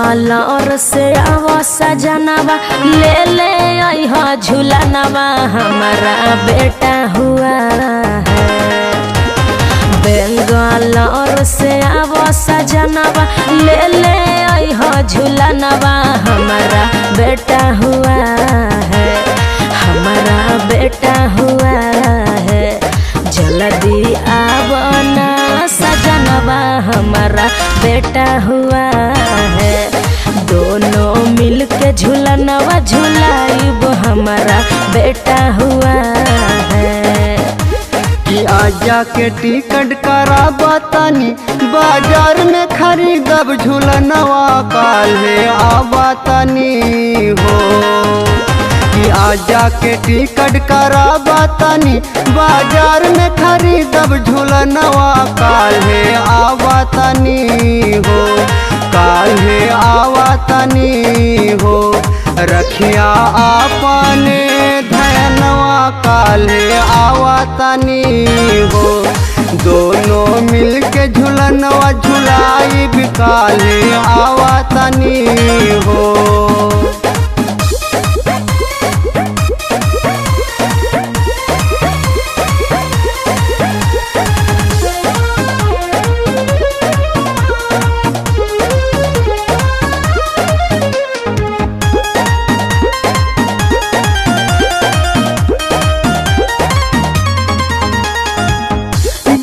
बेंगलोर से आवा सजनवा ले ले आई हो झूलनवा हमारा बेटा हुआ है। बेंगलोर से आवा सजनवा ले ले आई हो झूलनवा हमारा बेटा हुआ है। हमारा बेटा हुआ है। जल्दी आवना सजनवा हमारा बेटा हुआ है। दोनों मिल के झूलनवा झूलाइब हमारा बेटा हुआ है। कि आजा के टिकट करा बतानी बाजार में खरीदब झूलनवा काल्हे आबातानी हो। कि आजा के टिकट करा बतानी बाजार में खरीदब झूलनवा काल्हे आबातानी हो। काल्हे आवातानी हो। रखिया आपने धनवा काल्हे आवातानी हो। दोनों मिल के झूलनवा झुलाई भी काल्हे आवातानी हो।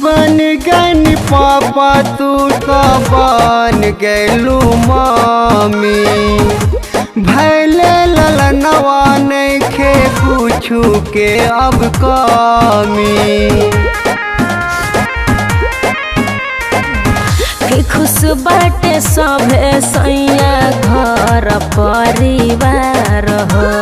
बन गई पापा तू तो बन गैलू मामी। भैले ललनवा नइखे कुछु के अब कमी। कि खुश बाटे सभे सैया घर परिवार हो।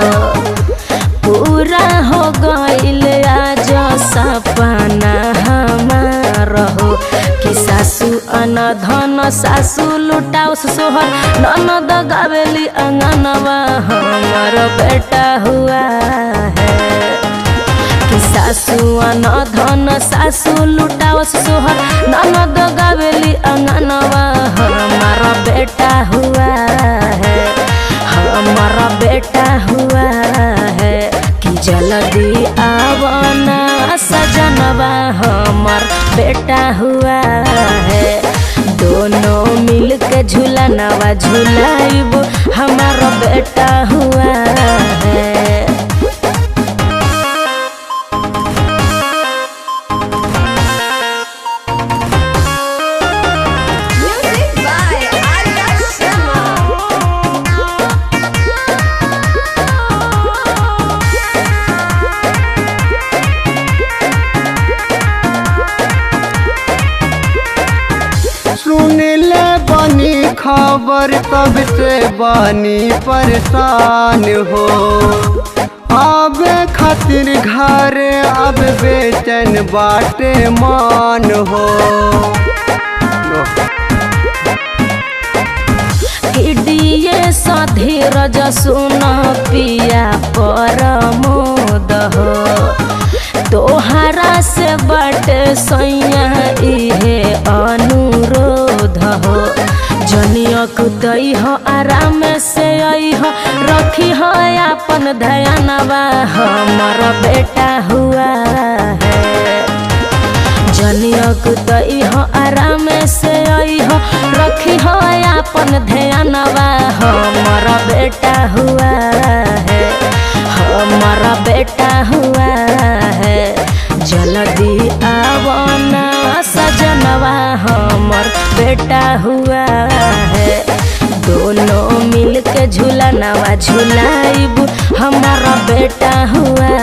पूरा हो गइल आज सपना हमार हो। कि सासू अनधन सासू लुटाओ सोहर ननद गावेली अंगनवा हमार बेटा हुआ है। कि सासू अनधन सासू लुटाओ सोहर ननद गावेली अंगनवा हमारा बेटा हुआ है। हमारा बेटा हुआ है। कि जल्दी आवना सजनवा हमार बेटा हुआ है। दोनों मिल के झूलनवा झूलाइब हमारा बेटा हुआ है। सुन ले बनी खबर तब से बनी परेशान हो। आबे खातिर घर अब बेचैन बाटे मान हो। किडिये धीरज सुन पिया परमोद हो। तोहरा से बाटे सैया इहे अनुरोध हो। जनियक दई हो आराम से आई हो। रखी हो अपन ध्यानवा हमार बेटा हुआ है। जनियक दई हो आराम से आई हो। रखी हो अपन ध्यानवा हमारा बेटा हुआ है। हमारा बेटा हुआ है। जल्दी आवना सजनवा हमार बेटा हुआ है। दोनों मिल के झूलनवा झुलाइब हमारा बेटा हुआ